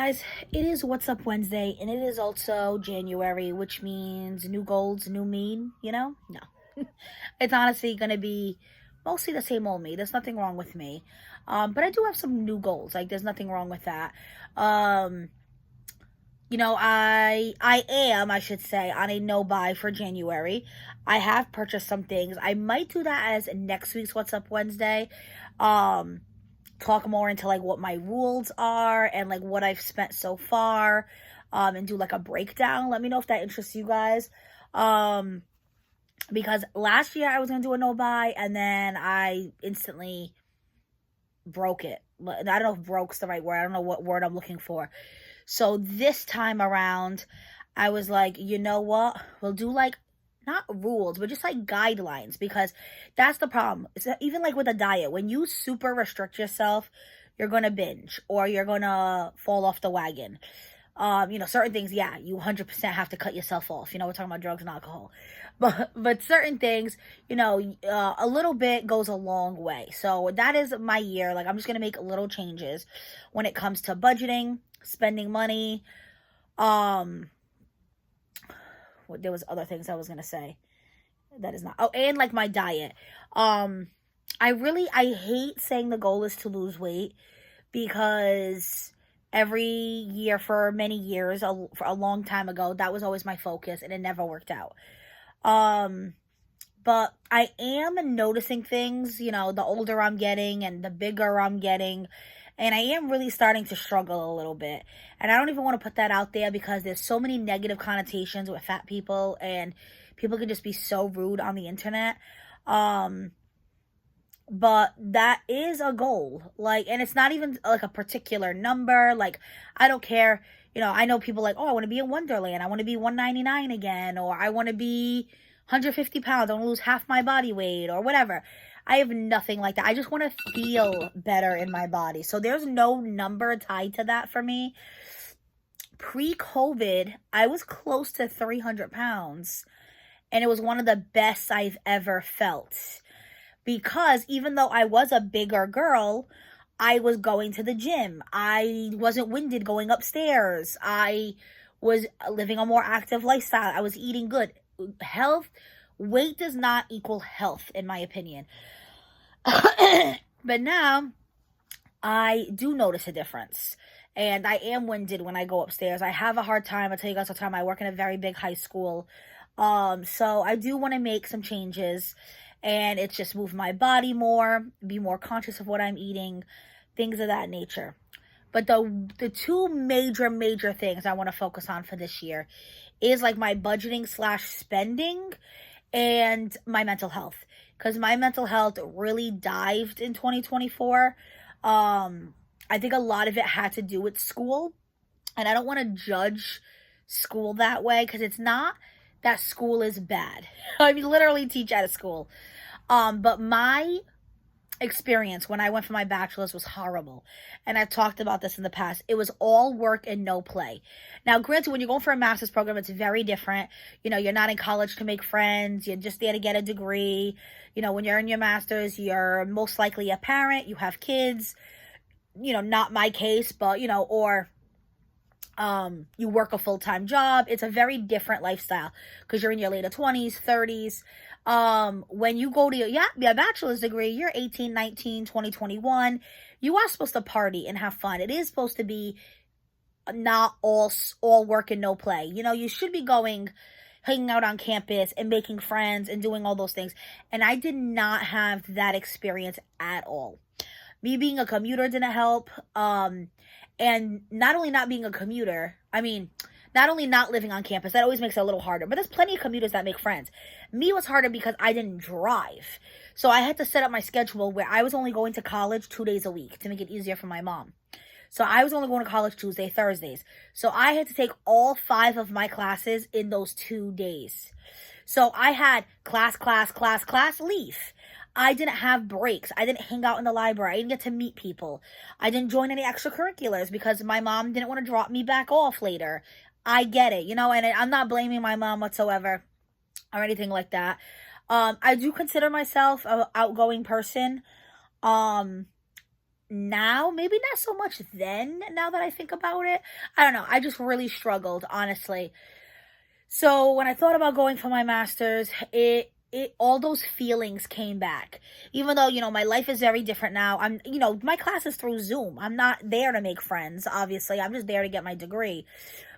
guys, it is What's Up Wednesday, and it is also January, which means new goals, new me, you know? No. It's honestly going to be mostly the same old me. There's nothing wrong with me. But I do have some new goals. Like, there's nothing wrong with that. Um, I should say, on a no-buy for January. I have purchased some things. I might do that as next week's What's Up Wednesday. Um, talk more into like what my rules are and like what I've spent so far, and do like a breakdown. Let me know if that interests you guys. Because last year I was gonna do a no buy and then I instantly broke it. I don't know if broke's the right word. I don't know what word I'm looking for. So this time around, I was like, you know what? We'll do like not rules, but just like guidelines, because that's the problem. It's even like with a diet. When you super restrict yourself, you're gonna binge or you're gonna fall off the wagon. Certain things, yeah, you 100% have to cut yourself off. We're talking about drugs and alcohol, but certain things, a little bit goes a long way. So that is my year. Like, I'm just gonna make little changes when it comes to budgeting, spending money. There was other things I was gonna say. That is not. Oh, and like my diet. I hate saying the goal is to lose weight, because every year for many years, for a long time ago, that was always my focus and it never worked out. But I am noticing things, the older I'm getting and the bigger I'm getting, and I am really starting to struggle a little bit. And I don't even want to put that out there because there's so many negative connotations with fat people, and people can just be so rude on the internet. But that is a goal. Like, and it's not even like a particular number. Like, I don't care. I know people like, oh, I want to be in Wonderland. I want to be 199 again. Or I want to be 150 pounds. I want to lose half my body weight or whatever. I have nothing like that. I just want to feel better in my body. So there's no number tied to that for me. Pre-COVID, I was close to 300 pounds. And it was one of the best I've ever felt. Because even though I was a bigger girl, I was going to the gym. I wasn't winded going upstairs. I was living a more active lifestyle. I was eating good. Weight does not equal health, in my opinion. But now, I do notice a difference. And I am winded when I go upstairs. I have a hard time. I tell you guys all the time, I work in a very big high school. So I do want to make some changes. And it's just move my body more, be more conscious of what I'm eating, things of that nature. But the two major things I want to focus on for this year is like my budgeting / spending and my mental health. Because my mental health really dived in 2024. I think a lot of it had to do with school. And I don't want to judge school that way, because it's not that school is bad. I mean, literally teach out of school. But my experience when I went for my bachelor's was horrible. And I've talked about this in the past. It was all work and no play. Now, granted, when you're going for a master's program, it's very different. You're not in college to make friends. You're just there to get a degree. When you're in your master's, you're most likely a parent. You have kids. Not my case, but, or you work a full-time job. It's a very different lifestyle because you're in your later 20s, 30s. When you go to your bachelor's degree, you're 18, 19, 20, 21. You are supposed to party and have fun. It is supposed to be not all work and no play. You should be hanging out on campus and making friends and doing all those things. And I did not have that experience at all. Me being a commuter didn't help. And not only not being a commuter, not only not living on campus, that always makes it a little harder. But there's plenty of commuters that make friends. Me, it was harder because I didn't drive. So I had to set up my schedule where I was only going to college 2 days a week to make it easier for my mom. So I was only going to college Tuesday, Thursdays. So I had to take all 5 of my classes in those 2 days. So I had class, leave. I didn't have breaks. I didn't hang out in the library. I didn't get to meet people. I didn't join any extracurriculars because my mom didn't want to drop me back off later. I get it, and I'm not blaming my mom whatsoever or anything like that. I do consider myself an outgoing person. now. Maybe not so much then, now that I think about it. I don't know. I just really struggled, honestly. So when I thought about going for my master's, all those feelings came back. Even though, my life is very different now. My class is through Zoom. I'm not there to make friends, obviously. I'm just there to get my degree.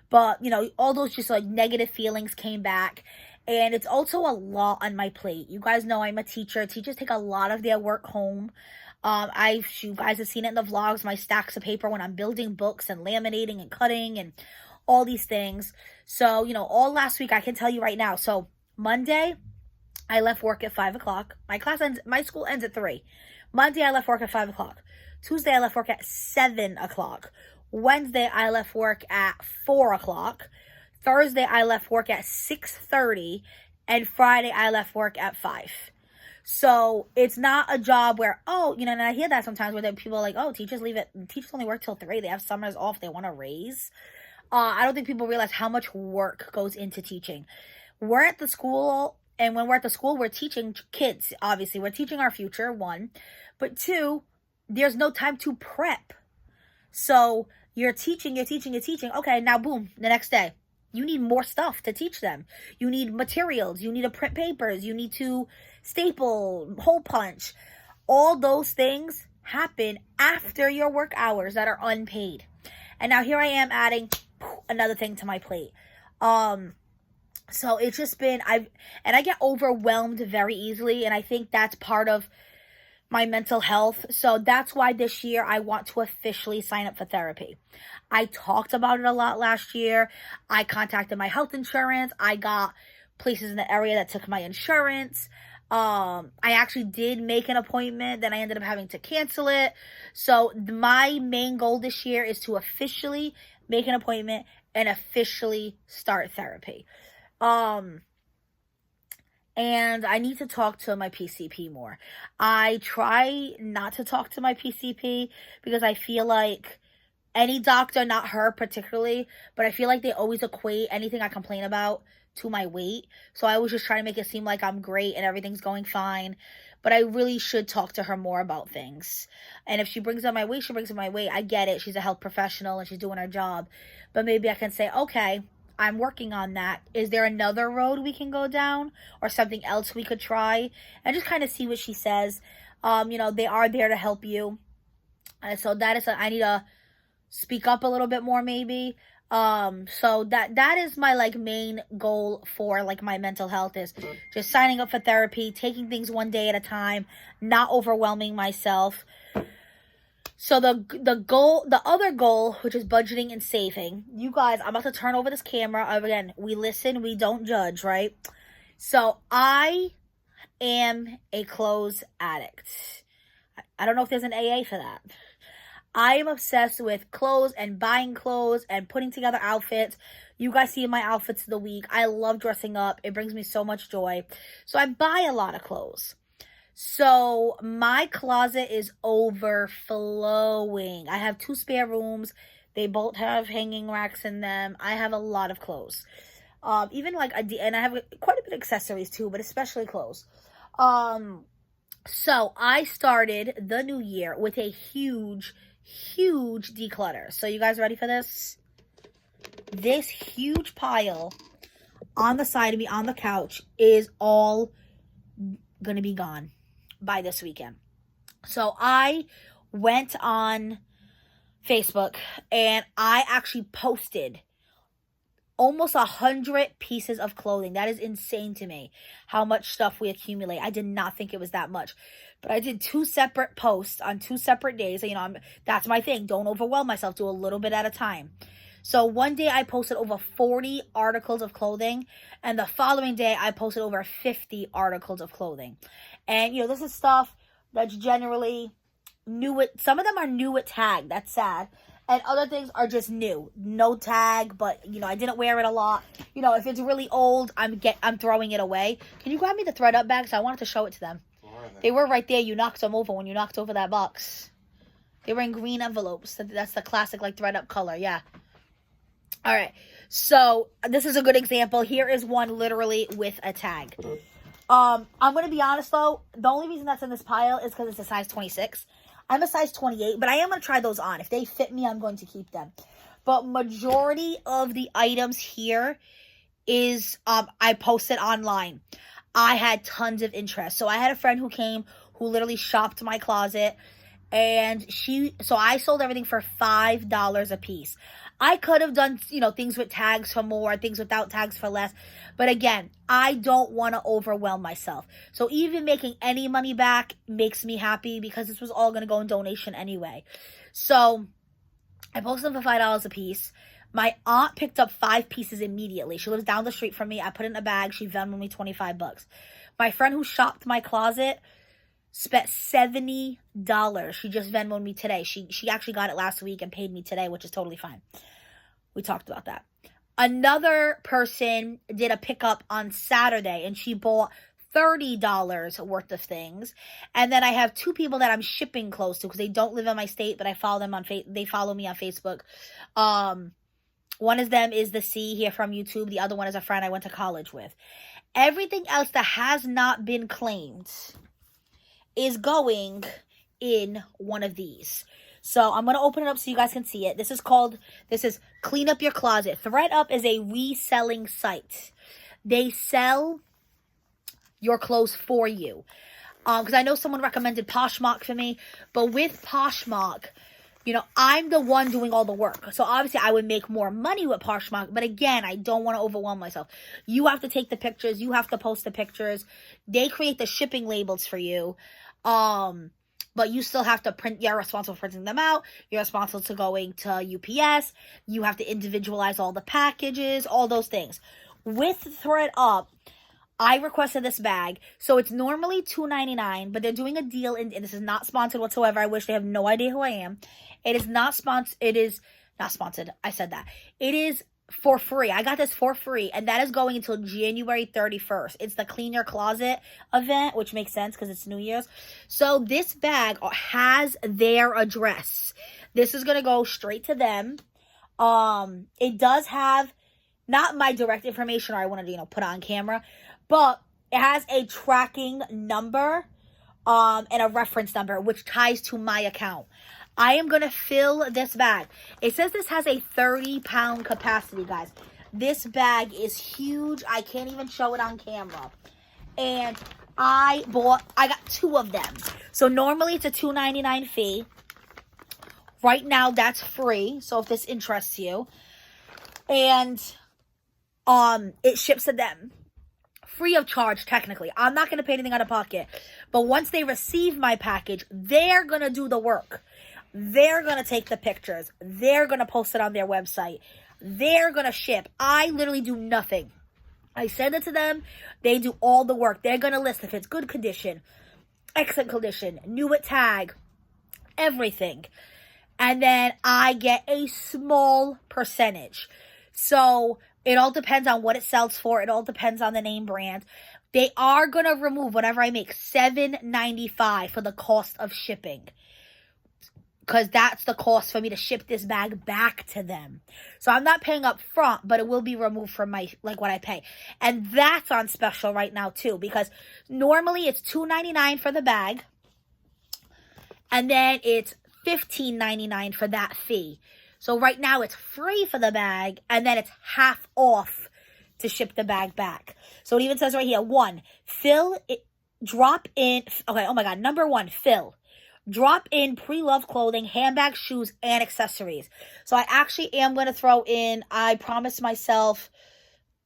But, all those just like negative feelings came back. And it's also a lot on my plate. You guys know I'm a teacher. Teachers take a lot of their work home. You guys have seen it in the vlogs, my stacks of paper when I'm building books and laminating and cutting and all these things. So, all last week, I can tell you right now. So Monday, I left work at 5 o'clock. My school ends at 3. Monday, I left work at 5 o'clock. Tuesday, I left work at 7 o'clock. Wednesday, I left work at 4 o'clock. Thursday, I left work at 6:30. And Friday, I left work at 5. So it's not a job where, and I hear that sometimes where people are like, teachers only work till 3. They have summers off. They want to raise. I don't think people realize how much work goes into teaching. We're at the school, and when we're at the school, we're teaching kids, obviously. We're teaching our future, 1. But 2, there's no time to prep. So you're teaching. Okay, now boom, the next day. You need more stuff to teach them. You need materials. You need to print papers. You need to staple, hole punch. All those things happen after your work hours that are unpaid. And now here I am adding another thing to my plate. So it's just been, I get overwhelmed very easily. And I think that's part of my mental health. So that's why this year I want to officially sign up for therapy. I talked about it a lot last year. I contacted my health insurance. I got places in the area that took my insurance. I actually did make an appointment, then I ended up having to cancel it. So my main goal this year is to officially make an appointment and officially start therapy. And I need to talk to my PCP more. I try not to talk to my PCP because I feel like any doctor, not her particularly, but I feel like they always equate anything I complain about to my weight. So I always just try to make it seem like I'm great and everything's going fine. But I really should talk to her more about things. And if she brings up my weight, she brings up my weight. I get it. She's a health professional and she's doing her job. But maybe I can say, okay, I'm working on that. Is there another road we can go down or something else we could try? And just kind of see what she says. They are there to help you. So that is, I need to speak up a little bit more maybe. So that is my main goal for my mental health is just signing up for therapy, taking things one day at a time, not overwhelming myself. So the other goal, which is budgeting and saving, you guys, I'm about to turn over this camera. Again, we listen, we don't judge, right? So I am a clothes addict. I don't know if there's an AA for that. I am obsessed with clothes and buying clothes and putting together outfits. You guys see my outfits of the week. I love dressing up. It brings me so much joy. So I buy a lot of clothes. So my closet is overflowing. I have 2 spare rooms. They both have hanging racks in them. I have a lot of clothes. And I have quite a bit of accessories too, but especially clothes. So I started the new year with a huge declutter. So you guys ready for this? This huge pile on the side of me on the couch is all gonna be gone by this weekend. So I went on Facebook and I actually posted almost 100 pieces of clothing. That is insane to me, how much stuff we accumulate. I did not think it was that much. But I did 2 separate posts on 2 separate days. That's my thing. Don't overwhelm myself. Do a little bit at a time. So one day I posted over 40 articles of clothing. And the following day I posted over 50 articles of clothing. And, this is stuff that's generally new. Some of them are new with tag. That's sad. And other things are just new. No tag, but, I didn't wear it a lot. If it's really old, I'm throwing it away. Can you grab me the thread up bags? I wanted to show it to them. They were right there. You knocked them over when you knocked over that box. They were in green envelopes. That's the classic, thread up color. Yeah. All right. So, this is a good example. Here is one literally with a tag. I'm going to be honest, though. The only reason that's in this pile is because it's a size 26. I'm a size 28, but I am going to try those on. If they fit me, I'm going to keep them. But majority of the items here is, I posted online. I had tons of interest. So I had a friend who came, who literally shopped my closet. And so I sold everything for $5 a piece. I could have done, things with tags for more, things without tags for less. But again, I don't want to overwhelm myself. So even making any money back makes me happy because this was all going to go in donation anyway. So I posted them for $5 a piece. My aunt picked up 5 pieces immediately. She lives down the street from me. I put it in a bag. She Venmoed me $25. My friend who shopped my closet spent $70. She just Venmoed me today. She actually got it last week and paid me today, which is totally fine. We talked about that. Another person did a pickup on Saturday, and she bought $30 worth of things. And then I have 2 people that I'm shipping close to because they don't live in my state, but I follow them they follow me on Facebook. One of them is the C here from YouTube. The other one is a friend I went to college with. Everything else that has not been claimed is going in one of these. So I'm going to open it up so you guys can see it. This is Clean Up Your Closet. ThredUp is a reselling site. They sell your clothes for you. Because I know someone recommended Poshmark for me. But with Poshmark, I'm the one doing all the work. So obviously I would make more money with Poshmark. But again, I don't want to overwhelm myself. You have to take the pictures. You have to post the pictures. They create the shipping labels for you. But you still have to print. You're responsible for printing them out. You're responsible to going to UPS. You have to individualize all the packages, all those things. With ThredUp, I requested this bag. So it's normally $2.99, but they're doing a deal, and this is not sponsored whatsoever. I wish they have no idea who I am. It is not sponsored. It is not sponsored. I said that. It is for free. I got this for free, and that is going until January 31st. It's the Clean Your Closet event, which makes sense because it's New Year's. So this bag has their address. This is going to go straight to them. It does have not my direct information, or I want to, put on camera, but it has a tracking number, and a reference number, which ties to my account. I am going to fill this bag. It says this has a 30-pound capacity, guys. This bag is huge. I can't even show it on camera. And I got 2 of them. So normally it's a $2.99 fee. Right now that's free. So if this interests you. And it ships to them. Free of charge, technically. I'm not going to pay anything out of pocket. But once they receive my package, they're going to do the work. They're going to take the pictures. They're going to post it on their website. They're going to ship. I literally do nothing. I send it to them. They do all the work. They're going to list if it's good condition, excellent condition, new with tag, everything. And then I get a small percentage. So it all depends on what it sells for. It all depends on the name brand. They are going to remove whatever I make, $7.95 for the cost of shipping. Because that's the cost for me to ship this bag back to them. So I'm not paying up front, but it will be removed from what I pay. And that's on special right now too. Because normally it's $2.99 for the bag. And then it's $15.99 for that fee. So right now it's free for the bag. And then it's half off to ship the bag back. So it even says right here, 1, fill it, drop in. Okay, oh my God. Number 1, fill. Drop in pre-loved clothing, handbags, shoes, and accessories. So I actually am going to throw in, I promised myself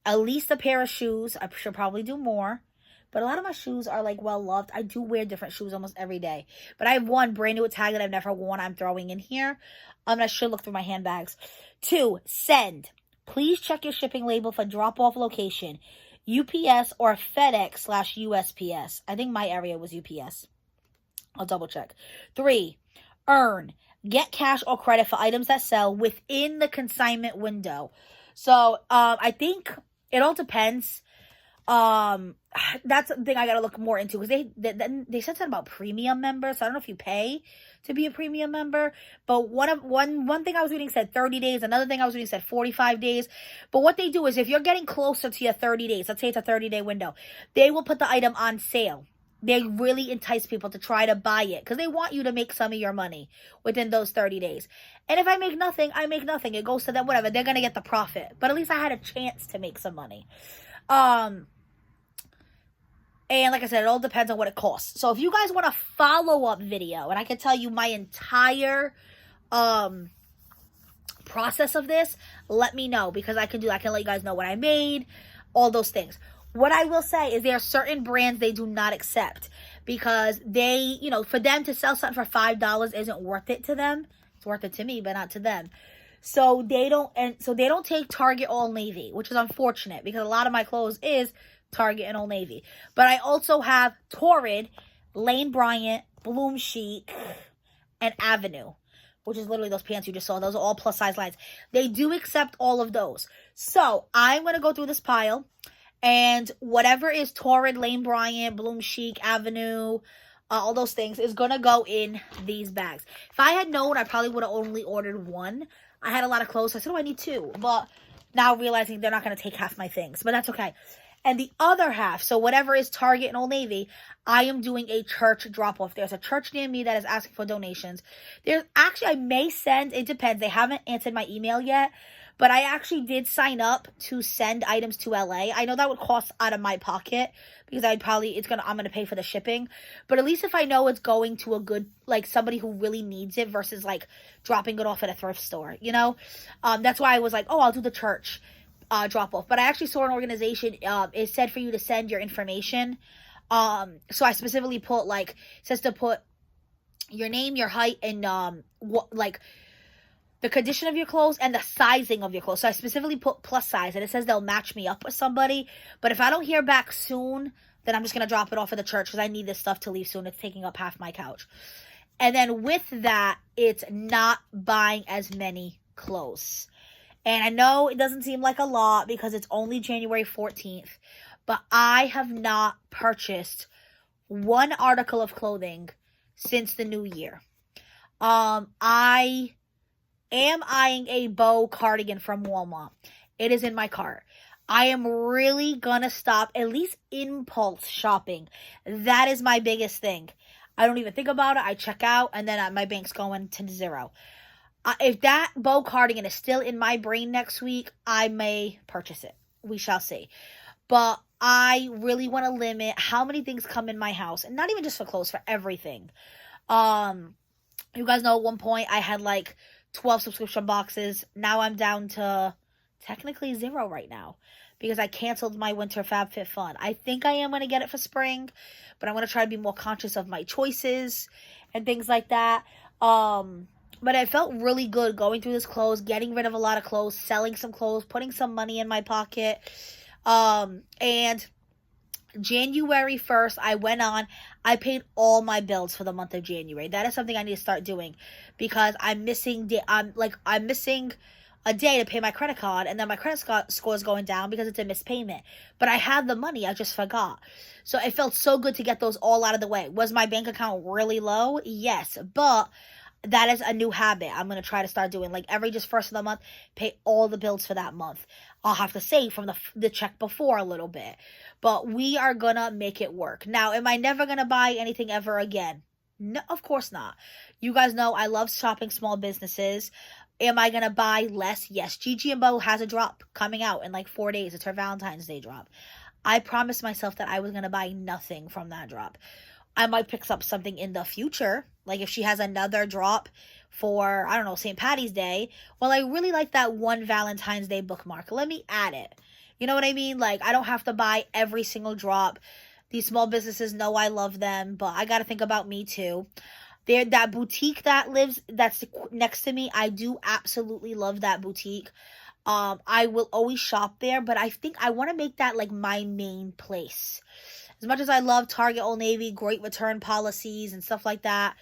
at least a pair of shoes. I should probably do more. But a lot of my shoes are well loved. I do wear different shoes almost every day. But I have 1 brand new tag that I've never worn I'm throwing in here. I should look through my handbags. 2, send. Please check your shipping label for drop-off location. UPS or FedEx/USPS. I think my area was UPS. I'll double check. 3, earn. Get cash or credit for items that sell within the consignment window. So, I think it all depends. That's the thing I gotta look more into. Because they said something about premium members. So I don't know if you pay to be a premium member. But one thing I was reading said 30 days. Another thing I was reading said 45 days. But what they do is if you're getting closer to your 30 days, let's say it's a 30-day window, they will put the item on sale. They really entice people to try to buy it because they want you to make some of your money within those 30 days. And if I make nothing, I make nothing. It goes to them, whatever. They're going to get the profit. But at least I had a chance to make some money. And like I said, it all depends on what it costs. So if you guys want a follow-up video, and I can tell you my entire process of this, let me know, because I can let you guys know what I made, all those things. What I will say is there are certain brands they do not accept because they, you know, for them to sell something for $5 isn't worth it to them. It's worth it to me, but not to them. So they don't take Target All Navy, which is unfortunate because a lot of my clothes is Target and Old Navy. But I also have Torrid, Lane Bryant, Bloom Chic, and Avenue, which is literally those pants you just saw. Those are all plus size lines. They do accept all of those. So I'm going to go through this pile, and whatever is Torrid, Lane Bryant, Bloom Chic, Avenue, all those things is going to go in these bags. If I had known, I probably would have only ordered one. I had a lot of clothes, so I said, oh, I need two. But now realizing they're not going to take half my things, but that's okay. And the other half, so whatever is Target and Old Navy, I am doing a church drop-off. There's a church near me that is asking for donations. There's actually, I may send, it depends. They haven't answered my email yet, but I actually did sign up to send items to LA. I know that would cost out of my pocket because I'm going to pay for the shipping. But at least if I know it's going to a good, like somebody who really needs it versus like dropping it off at a thrift store, you know? That's why I was like, oh, I'll do the church drop off. But I actually saw an organization, it said for you to send your information. So I specifically put like, it says to put your name, your height, and like the condition of your clothes and the sizing of your clothes. So I specifically put plus size, and it says they'll match me up with somebody. But if I don't hear back soon, then I'm just going to drop it off at the church because I need this stuff to leave soon. It's taking up half my couch. And then with that, it's not buying as many clothes. And I know it doesn't seem like a lot because it's only January 14th, but I have not purchased one article of clothing since the new year. I am eyeing a bow cardigan from Walmart. It is in my cart. I am really gonna stop at least impulse shopping. That is my biggest thing. I don't even think about it. I check out and then my bank's going to zero. If that bow cardigan is still in my brain next week, I may purchase it. We shall see. But I really want to limit how many things come in my house. And not even just for clothes, for everything. You guys know at one point I had like 12 subscription boxes. Now I'm down to technically 0 right now. Because I canceled my winter FabFitFun. I think I am going to get it for spring. But I'm going to try to be more conscious of my choices. And things like that. But I felt really good going through this clothes, getting rid of a lot of clothes, selling some clothes, putting some money in my pocket. And January 1st, I went on, I paid all my bills for the month of January. That is something I need to start doing because I'm missing a day to pay my credit card, and then my credit score is going down because it's a missed payment. But I had the money, I just forgot. So it felt so good to get those all out of the way. Was my bank account really low? Yes, but that is a new habit I'm going to try to start doing. Like every just first of the month, pay all the bills for that month. I'll have to save from the check before a little bit. But we are going to make it work. Now, am I never going to buy anything ever again? No, of course not. You guys know I love shopping small businesses. Am I going to buy less? Yes. Gigi and Bo has a drop coming out in like 4 days. It's her Valentine's Day drop. I promised myself that I was going to buy nothing from that drop. I might pick up something in the future. Like if she has another drop for, I don't know, St. Patty's Day. Well, I really like that one Valentine's Day bookmark. Let me add it. You know what I mean? Like I don't have to buy every single drop. These small businesses know I love them, but I got to think about me too. That boutique that's next to me, I do absolutely love that boutique. I will always shop there, but I think I want to make that like my main place. As much as I love Target, Old Navy, great return policies and stuff like that,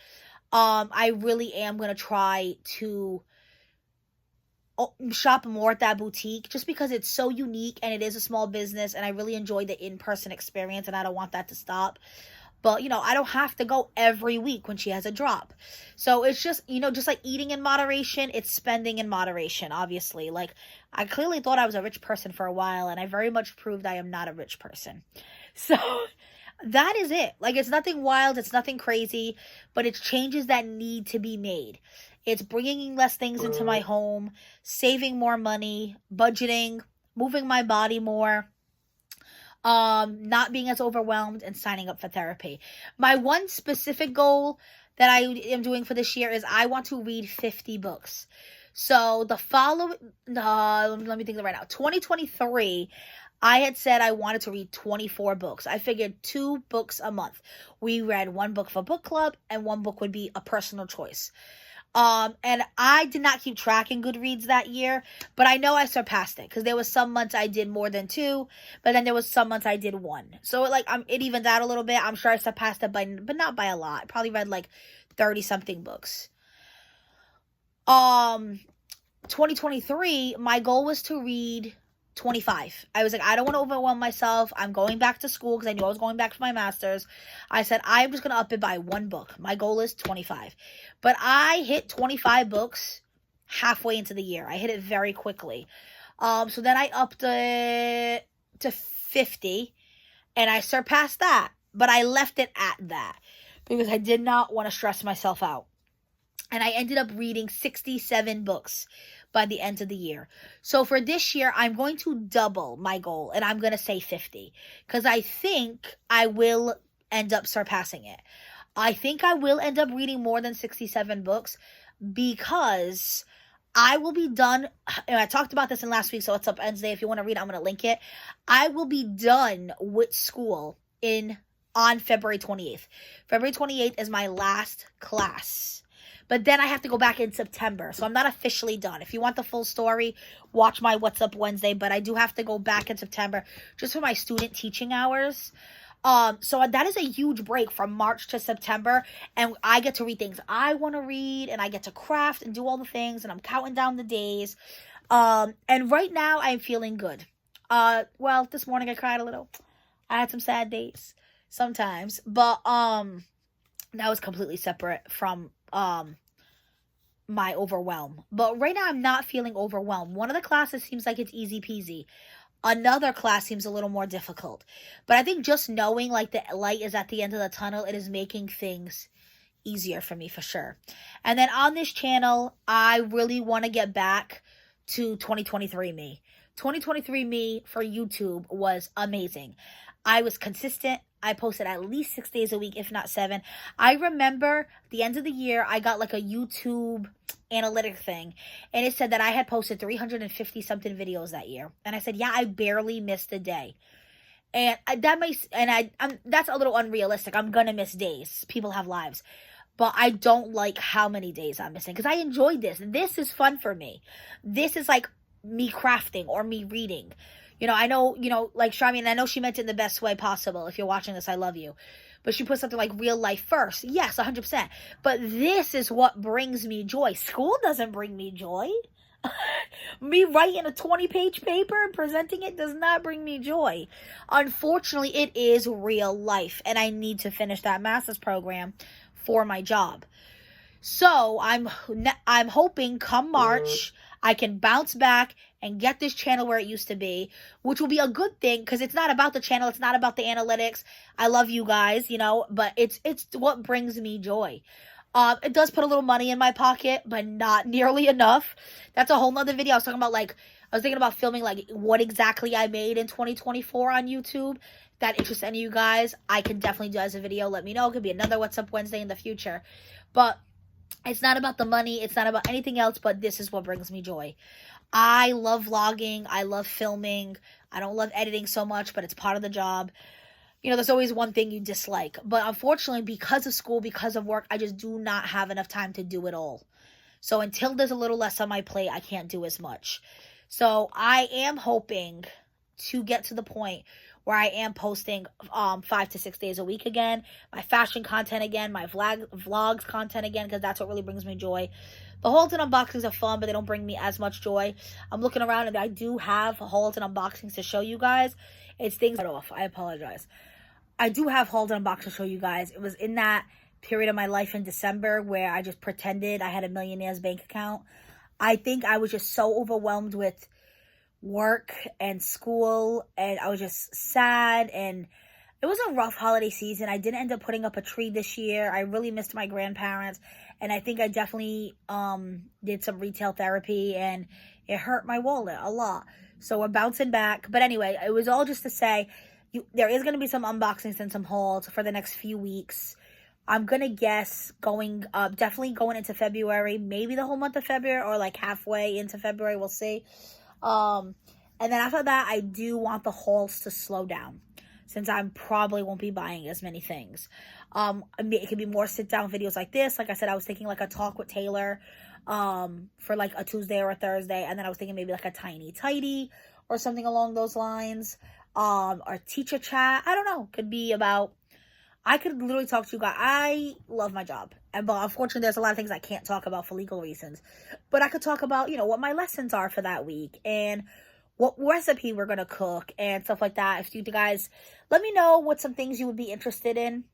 I really am going to try to shop more at that boutique just because it's so unique and it is a small business and I really enjoy the in-person experience and I don't want that to stop. But, you know, I don't have to go every week when she has a drop. So it's just, you know, just like eating in moderation, it's spending in moderation, obviously. Like, I clearly thought I was a rich person for a while, and I very much proved I am not a rich person. So, that is it. Like, it's nothing wild, it's nothing crazy, but it's changes that need to be made. It's bringing less things into my home, saving more money, budgeting, moving my body more, not being as overwhelmed, and signing up for therapy. My one specific goal that I am doing for this year is I want to read 50 books. So the following, let me think right now. 2023, I had said I wanted to read 24 books. I figured 2 books a month. We read 1 book for book club, and 1 book would be a personal choice. And I did not keep track in Goodreads that year, but I know I surpassed it because there was some months I did more than 2, but then there was some months I did 1. So it evened out a little bit. I'm sure I surpassed it but not by a lot. I probably read like 30 something books. 2023, my goal was to read 25. I was like, I don't want to overwhelm myself. I'm going back to school because I knew I was going back for my master's. I said, I'm just going to up it by 1 book. My goal is 25. But I hit 25 books halfway into the year. I hit it very quickly. So then I upped it to 50, and I surpassed that. But I left it at that because I did not want to stress myself out. And I ended up reading 67 books by the end of the year. So for this year, I'm going to double my goal, and I'm going to say 50, because I think I will end up surpassing it. I think I will end up reading more than 67 books because I will be done, and I talked about this in last week, so it's up Wednesday. If you want to read it, I'm going to link it. I will be done with school on February 28th. February 28th is my last class. But then I have to go back in September. So I'm not officially done. If you want the full story, watch my What's Up Wednesday. But I do have to go back in September just for my student teaching hours. So that is a huge break from March to September. And I get to read things I want to read. And I get to craft and do all the things. And I'm counting down the days. And right now I'm feeling good. Well, this morning I cried a little. I had some sad days sometimes. But that was completely separate from my overwhelm. But right now I'm not feeling overwhelmed. One of the classes seems like it's easy peasy. Another class seems a little more difficult. But I think just knowing like the light is at the end of the tunnel, it is making things easier for me for sure. And then on this channel, I really want to get back to 2023 me. 2023 me for YouTube was amazing. I was consistent. I posted at least 6 days a week, if not 7. I remember the end of the year, I got like a YouTube analytic thing, and it said that I had posted 350 something videos that year. And I said, yeah, I barely missed a day. And that's a little unrealistic. I'm gonna miss days. People have lives. But I don't like how many days I'm missing because I enjoyed this. This is fun for me. This is like me crafting or me reading. I know, like Shami, and I know she meant it in the best way possible. If you're watching this, I love you. But she put something like real life first. Yes, 100%. But this is what brings me joy. School doesn't bring me joy. Me writing a 20-page paper and presenting it does not bring me joy. Unfortunately, it is real life. And I need to finish that master's program for my job. So I'm hoping come March, I can bounce back and get this channel where it used to be, which will be a good thing because it's not about the channel. It's not about the analytics. I love you guys, but it's what brings me joy. It does put a little money in my pocket, but not nearly enough. That's a whole nother video. I was thinking about filming like what exactly I made in 2024 on YouTube. If that interests any of you guys, I can definitely do as a video. Let me know. It could be another What's Up Wednesday in the future. But it's not about the money. It's not about anything else, but this is what brings me joy. I love vlogging. I love filming. I don't love editing so much, but it's part of the job. There's always one thing you dislike. But unfortunately, because of school, because of work, I just do not have enough time to do it all. So until there's a little less on my plate, I can't do as much. So I am hoping to get to the point where I am posting 5 to 6 days a week again. My fashion content again. My vlogs content again, because that's what really brings me joy. The hauls and unboxings are fun, but they don't bring me as much joy. I'm looking around, and I do have hauls and unboxings to show you guys. It's things right off. I apologize. I do have hauls and unboxings to show you guys. It was in that period of my life in December where I just pretended I had a millionaire's bank account. I think I was just so overwhelmed with work and school, and I was just sad, and it was a rough holiday season. I didn't end up putting up a tree this year. I really missed my grandparents, and I think I definitely did some retail therapy, and it hurt my wallet a lot. So we're bouncing back. But anyway, it was all just to say, there is going to be some unboxings and some hauls for the next few weeks. I'm going to guess definitely going into February, maybe the whole month of February, or like halfway into February. We'll see. And then after that, I do want the hauls to slow down, since I probably won't be buying as many things. It could be more sit-down videos like this. Like I said, I was thinking like a talk with Taylor for like a Tuesday or a Thursday. And then I was thinking maybe like a tiny tidy or something along those lines. Or teacher chat. I don't know. Could be about... I could literally talk to you guys. I love my job. But unfortunately, there's a lot of things I can't talk about for legal reasons. But I could talk about, what my lessons are for that week. And what recipe we're going to cook and stuff like that. If you guys, let me know what some things you would be interested in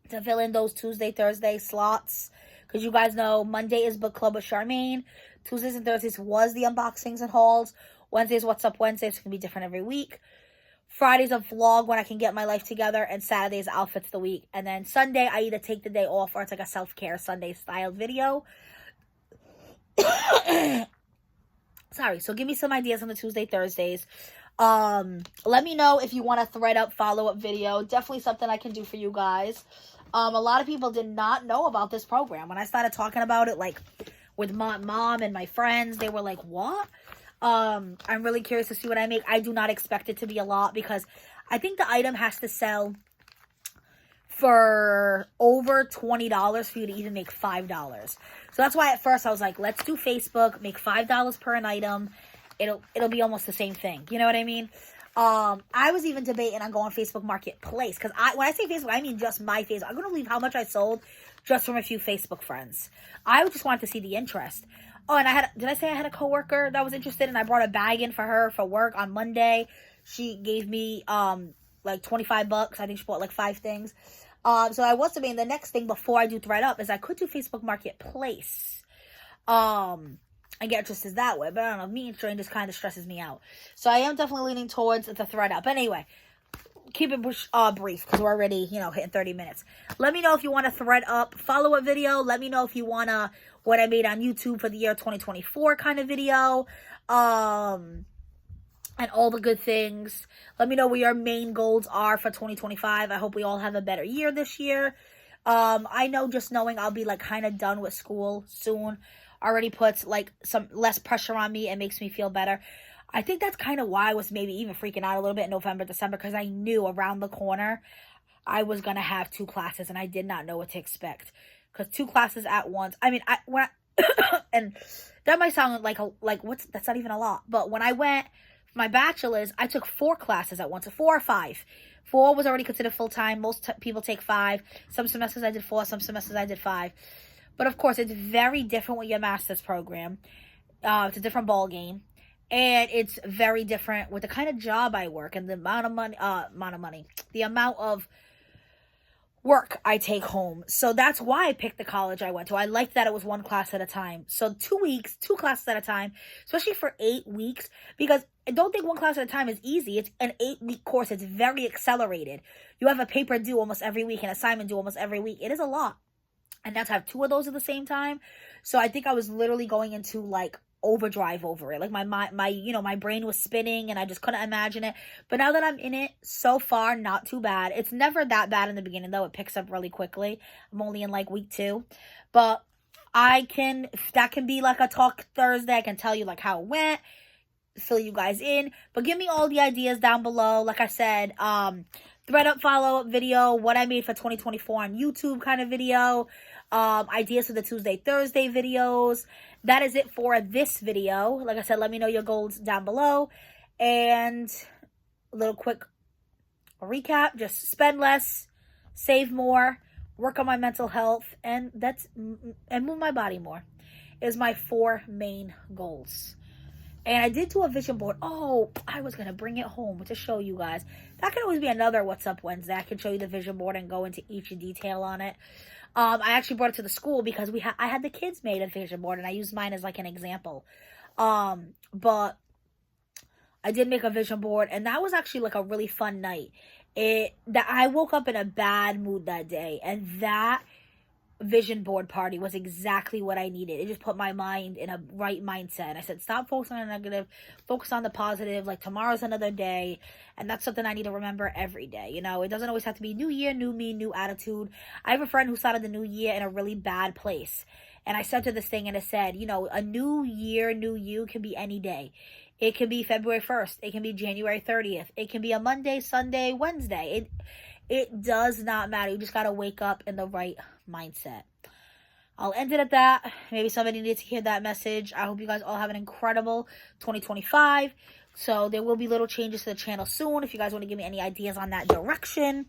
to fill in those Tuesday, Thursday slots. Because you guys know Monday is book club with Charmaine. Tuesdays and Thursdays was the unboxings and hauls. Wednesdays, What's Up Wednesdays. It's going to be different every week. Friday's a vlog when I can get my life together, and Saturday's outfits of the week. And then Sunday, I either take the day off or it's like a self-care Sunday style video. Sorry, so give me some ideas on the Tuesday, Thursdays. Let me know if you want a thread up follow-up video. Definitely something I can do for you guys. A lot of people did not know about this program. When I started talking about it, like, with my mom and my friends, they were like, what? I'm really curious to see what I make. I do not expect it to be a lot, because I think the item has to sell for over $20 for you to even make $5. So that's why at first I was like, let's do Facebook, make $5 per an item. It'll be almost the same thing. You know what I mean? I was even debating on going Facebook Marketplace, because when I say Facebook, I mean just my Facebook. I'm going to leave how much I sold just from a few Facebook friends. I just wanted to see the interest. Oh, and did I say I had a coworker that was interested, and I brought a bag in for her for work on Monday. She gave me, like $25. I think she bought like 5 things. So I was debating the next thing before I do thread up is I could do Facebook Marketplace. And get interested that way. But I don't know, me and Strain just kind of stresses me out. So I am definitely leaning towards the thread up. Anyway, keep it brief, because we're already, hitting 30 minutes. Let me know if you want a thread up follow-up video. Let me know if you want what I made on YouTube for the year 2024 kind of video. And all the good things. Let me know what your main goals are for 2025. I hope we all have a better year this year. I know just knowing I'll be like kind of done with school soon already puts like some less pressure on me and makes me feel better. I think that's kind of why I was maybe even freaking out a little bit in November, December, because I knew around the corner I was going to have 2 classes and I did not know what to expect. Because 2 classes at once, I mean, and that might sound like that's not even a lot. But when I went for my bachelor's, I took 4 classes at once, 4 or 5. 4 was already considered full-time. Most people take 5. Some semesters I did 4, some semesters I did 5. But of course, it's very different with your master's program. It's a different ball game. And it's very different with the kind of job I work and the amount of work I take home. So that's why I picked the college I went to. I liked that it was 1 class at a time. So 2 weeks, 2 classes at a time, especially for 8 weeks, because I don't think 1 class at a time is easy. It's an 8-week course. It's very accelerated. You have a paper due almost every week, an assignment due almost every week. It is a lot. And now to have 2 of those at the same time. So I think I was literally going into like overdrive over it. Like my brain was spinning and I just couldn't imagine it. But now that I'm in it, so far, not too bad. It's never that bad in the beginning, though. It picks up really quickly. I'm only in like week 2. But that can be like a talk Thursday. I can tell you like how it went, fill you guys in. But give me all the ideas down below. Like I said, thread up follow-up video, what I made for 2024 on YouTube kind of video, ideas for the Tuesday, Thursday videos. That is it for this video. Like I said, let me know your goals down below. And a little quick recap, just spend less, save more, work on my mental health, and move my body more is my 4 main goals. And I did do a vision board. Oh, I was going to bring it home to show you guys. That could always be another What's Up Wednesday. I can show you the vision board and go into each detail on it. I actually brought it to the school because I had the kids made a vision board and I used mine as like an example. But I did make a vision board and that was actually like a really fun night. that I woke up in a bad mood that day, and that vision board party was exactly what I needed. It just put my mind in a right mindset. And I said, stop focusing on the negative, focus on the positive. Like, tomorrow's another day. And that's something I need to remember every day. You know, it doesn't always have to be new year, new me, new attitude. I have a friend who started the new year in a really bad place. And I sent her this thing and it said, you know, a new year, new you can be any day. It can be February 1st. It can be January 30th. It can be a Monday, Sunday, Wednesday. It does not matter. You just got to wake up in the right mindset. I'll end it at that. Maybe somebody needs to hear that message. I hope you guys all have an incredible 2025. So there will be little changes to the channel soon. If you guys want to give me any ideas on that direction,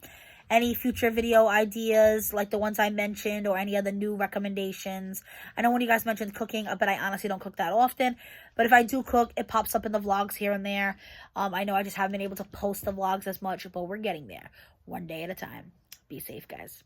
any future video ideas like the ones I mentioned, or any other new recommendations. I know when you guys mentioned cooking, but I honestly don't cook that often. But if I do cook, it pops up in the vlogs here and there. I know I just haven't been able to post the vlogs as much, but we're getting there. One day at a time. Be safe, guys.